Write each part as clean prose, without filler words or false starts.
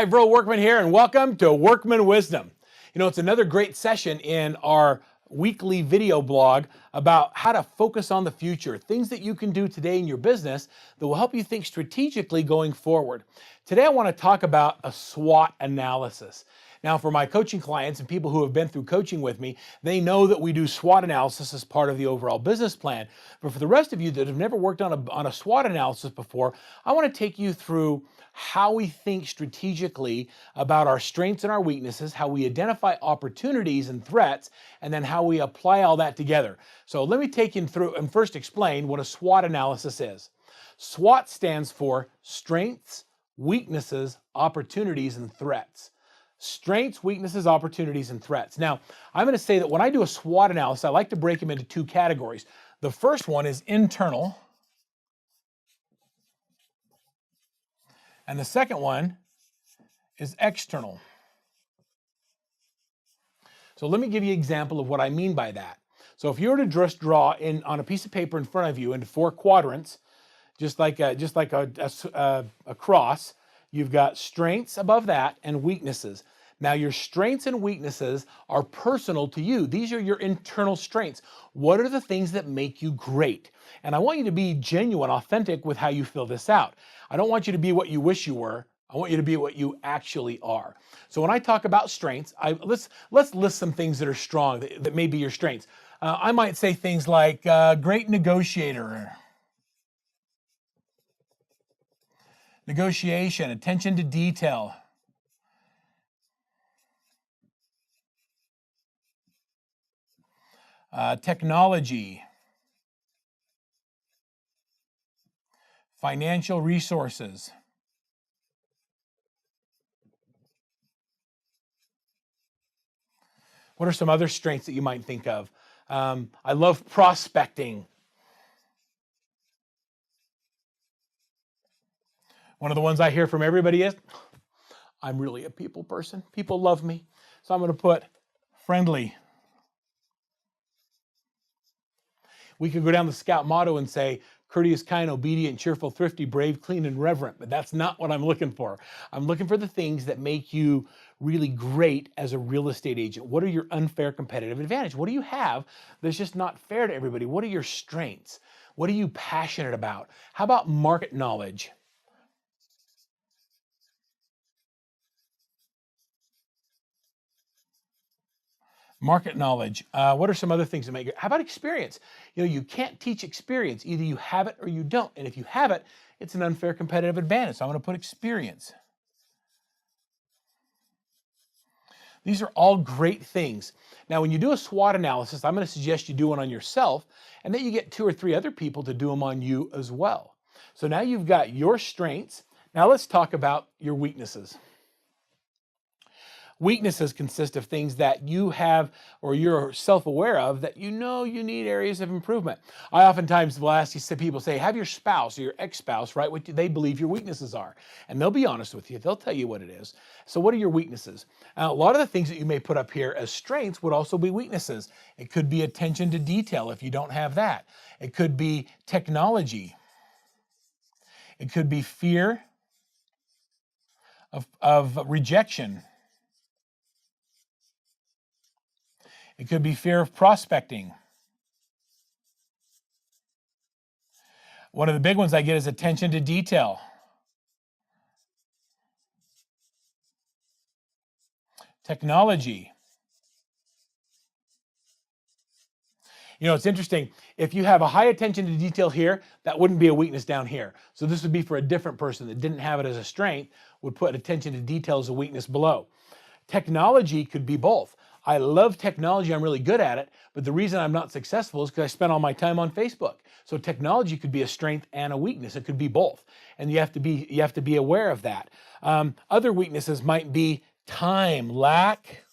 Hi, Bro Workman here, and welcome to Workman Wisdom. You know, it's another great session in our weekly video blog about how to focus on the future, things that you can do today in your business that will help you think strategically going forward. Today, I want to talk about a SWOT analysis. Now, for my coaching clients and people who have been through coaching with me, they know that we do SWOT analysis as part of the overall business plan. But for the rest of you that have never worked on a SWOT analysis before, I want to take you through how we think strategically about our strengths and our weaknesses, how we identify opportunities and threats, and then how we apply all that together. So let me take you through and first explain what a SWOT analysis is. SWOT stands for strengths, weaknesses, opportunities, and threats. Strengths, weaknesses, opportunities, and threats. Now, I'm going to say that when I do a SWOT analysis, I like to break them into two categories. The first one is internal, and the second one is external. So let me give you an example of what I mean by that. So if you were to just draw on a piece of paper in front of you into four quadrants, just like a cross, you've got strengths above that and weaknesses. Now, your strengths and weaknesses are personal to you. These are your internal strengths. What are the things that make you great? And I want you to be genuine, authentic with how you fill this out. I don't want you to be what you wish you were. I want you to be what you actually are. So when I talk about strengths, let's list some things that are strong, that may be your strengths. I might say things like great negotiator, negotiation, attention to detail, technology, financial resources, what are some other strengths that you might think of? I love prospecting. One of the ones I hear from everybody is, I'm really a people person. People love me. So I'm going to put friendly. We could go down the Scout motto and say, courteous, kind, obedient, cheerful, thrifty, brave, clean, and reverent. But that's not what I'm looking for. I'm looking for the things that make you really great as a real estate agent. What are your unfair competitive advantage? What do you have that's just not fair to everybody? What are your strengths? What are you passionate about? How about market knowledge? Market knowledge. What are some other things that make it? How about experience? You know, you can't teach experience. Either you have it or you don't. And if you have it, it's an unfair competitive advantage. So I'm going to put experience. These are all great things. Now, when you do a SWOT analysis, I'm going to suggest you do one on yourself, and then you get 2 or 3 other people to do them on you as well. So now you've got your strengths. Now let's talk about your weaknesses. Weaknesses consist of things that you have or you're self-aware of that you know you need areas of improvement. I oftentimes will ask people, say, have your spouse or your ex-spouse write what they believe your weaknesses are. And they'll be honest with you. They'll tell you what it is. So what are your weaknesses? A lot of the things that you may put up here as strengths would also be weaknesses. It could be attention to detail if you don't have that. It could be technology. It could be fear of rejection. It could be fear of prospecting. One of the big ones I get is attention to detail. Technology. You know, it's interesting. If you have a high attention to detail here, that wouldn't be a weakness down here. So this would be for a different person that didn't have it as a strength, would put attention to detail as a weakness below. Technology could be both. I love technology, I'm really good at it, but the reason I'm not successful is because I spend all my time on Facebook. So technology could be a strength and a weakness. It could be both. And you have to be aware of that. Other weaknesses might be time, lack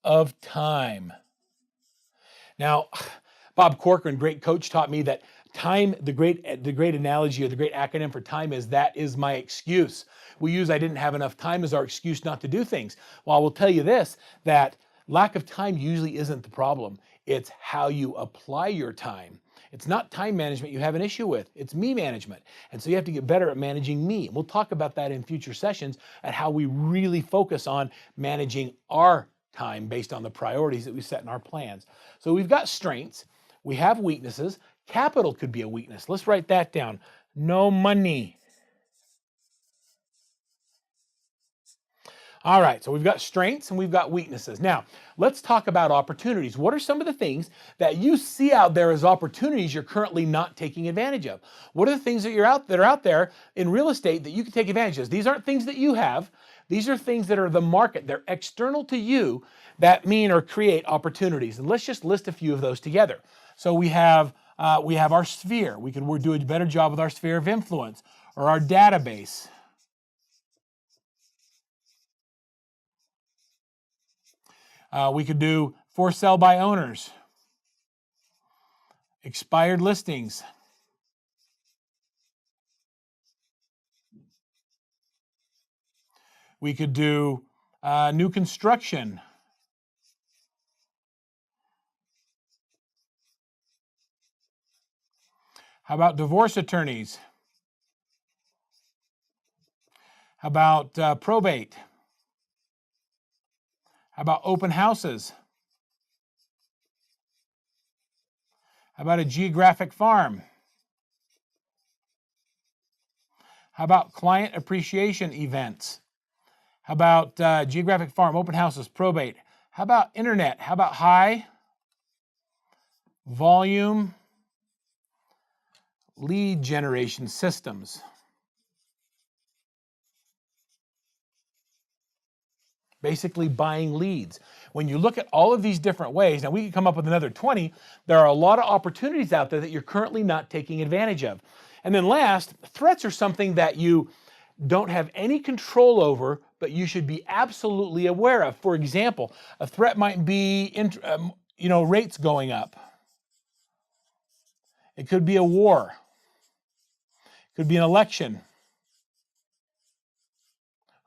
of time. Now, Bob Corcoran, great coach, taught me that time, the great analogy or the great acronym for time is that is my excuse. We use I didn't have enough time as our excuse not to do things. Well, I will tell you this, that lack of time usually isn't the problem. It's how you apply your time. It's not time management you have an issue with, it's me management. And so you have to get better at managing me. We'll talk about that in future sessions at how we really focus on managing our time based on the priorities that we set in our plans. So we've got strengths, we have weaknesses. Capital could be a weakness. Let's write that down. No money. All right, so we've got strengths and we've got weaknesses. Now, let's talk about opportunities. What are some of the things that you see out there as opportunities you're currently not taking advantage of? What are the things that are out there in real estate that you can take advantage of? These aren't things that you have. These are things that are the market. They're external to you that mean or create opportunities. And let's just list a few of those together. So we have our sphere. We could do a better job with our sphere of influence or our database. We could do for sale by owners, expired listings, we could do new construction, how about divorce attorneys, how about probate, how about open houses? How about a geographic farm? How about client appreciation events? How about geographic farm, open houses, probate? How about internet? How about high volume lead generation systems? Basically buying leads. When you look at all of these different ways, now we can come up with another 20, there are a lot of opportunities out there that you're currently not taking advantage of. And then last, threats are something that you don't have any control over, but you should be absolutely aware of. For example, a threat might be rates going up. It could be a war. It could be an election.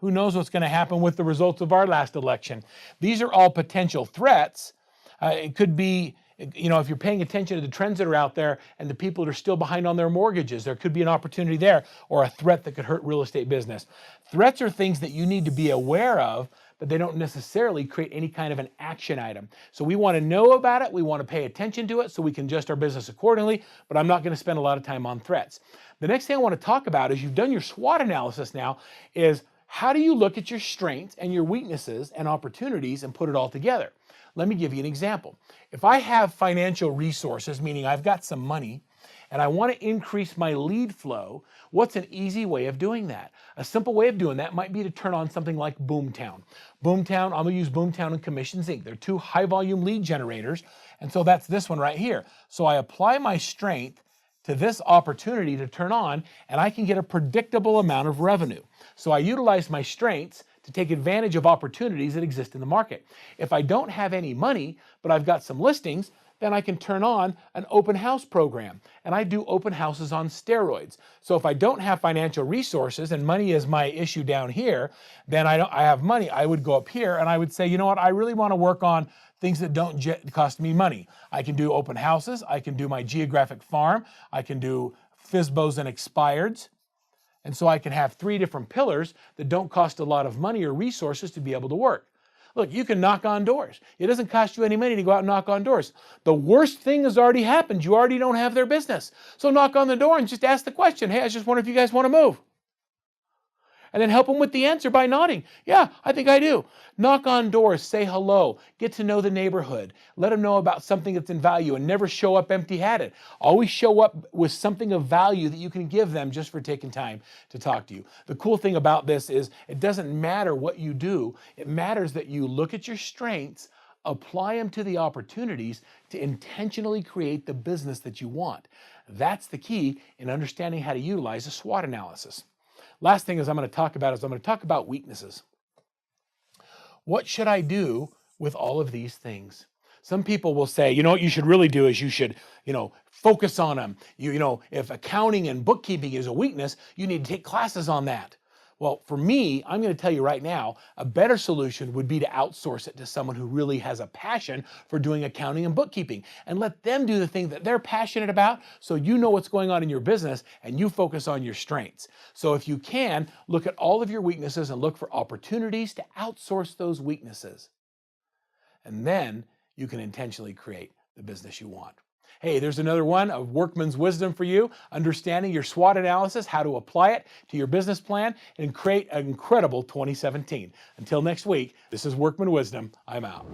Who knows what's going to happen with the results of our last election? These are all potential threats. It could be, if you're paying attention to the trends that are out there and the people that are still behind on their mortgages, there could be an opportunity there or a threat that could hurt real estate business. Threats are things that you need to be aware of, but they don't necessarily create any kind of an action item. So we want to know about it. We want to pay attention to it so we can adjust our business accordingly, but I'm not going to spend a lot of time on threats. The next thing I want to talk about is you've done your SWOT analysis now is how do you look at your strengths and your weaknesses and opportunities and put it all together? Let me give you an example. If I have financial resources, meaning I've got some money, and I want to increase my lead flow, what's an easy way of doing that? A simple way of doing that might be to turn on something like Boomtown. Boomtown, I'm going to use Boomtown and Commissions Inc. They're two high volume lead generators, and so that's this one right here. So I apply my strength to this opportunity to turn on, and I can get a predictable amount of revenue. So I utilize my strengths to take advantage of opportunities that exist in the market. If I don't have any money, but I've got some listings, then I can turn on an open house program. And I do open houses on steroids. So if I don't have financial resources and money is my issue down here, then I have money, I would go up here and I would say, you know what, I really want to work on things that don't cost me money. I can do open houses, I can do my geographic farm, I can do FSBOs and expireds. And so I can have 3 different pillars that don't cost a lot of money or resources to be able to work. Look, you can knock on doors. It doesn't cost you any money to go out and knock on doors. The worst thing has already happened. You already don't have their business. So knock on the door and just ask the question, hey, I just wonder if you guys want to move. And then help them with the answer by nodding. Yeah, I think I do. Knock on doors, say hello, get to know the neighborhood, let them know about something that's in value, and never show up empty-handed. Always show up with something of value that you can give them just for taking time to talk to you. The cool thing about this is it doesn't matter what you do. It matters that you look at your strengths, apply them to the opportunities to intentionally create the business that you want. That's the key in understanding how to utilize a SWOT analysis. Last thing I'm going to talk about weaknesses. What should I do with all of these things? Some people will say, you know what you should really do is you should, focus on them. If accounting and bookkeeping is a weakness, you need to take classes on that. Well, for me, I'm going to tell you right now, a better solution would be to outsource it to someone who really has a passion for doing accounting and bookkeeping and let them do the thing that they're passionate about so you know what's going on in your business and you focus on your strengths. So if you can, look at all of your weaknesses and look for opportunities to outsource those weaknesses. And then you can intentionally create the business you want. Hey, there's another one of Workman's wisdom for you, understanding your SWOT analysis, how to apply it to your business plan, and create an incredible 2017. Until next week, this is Workman Wisdom. I'm out.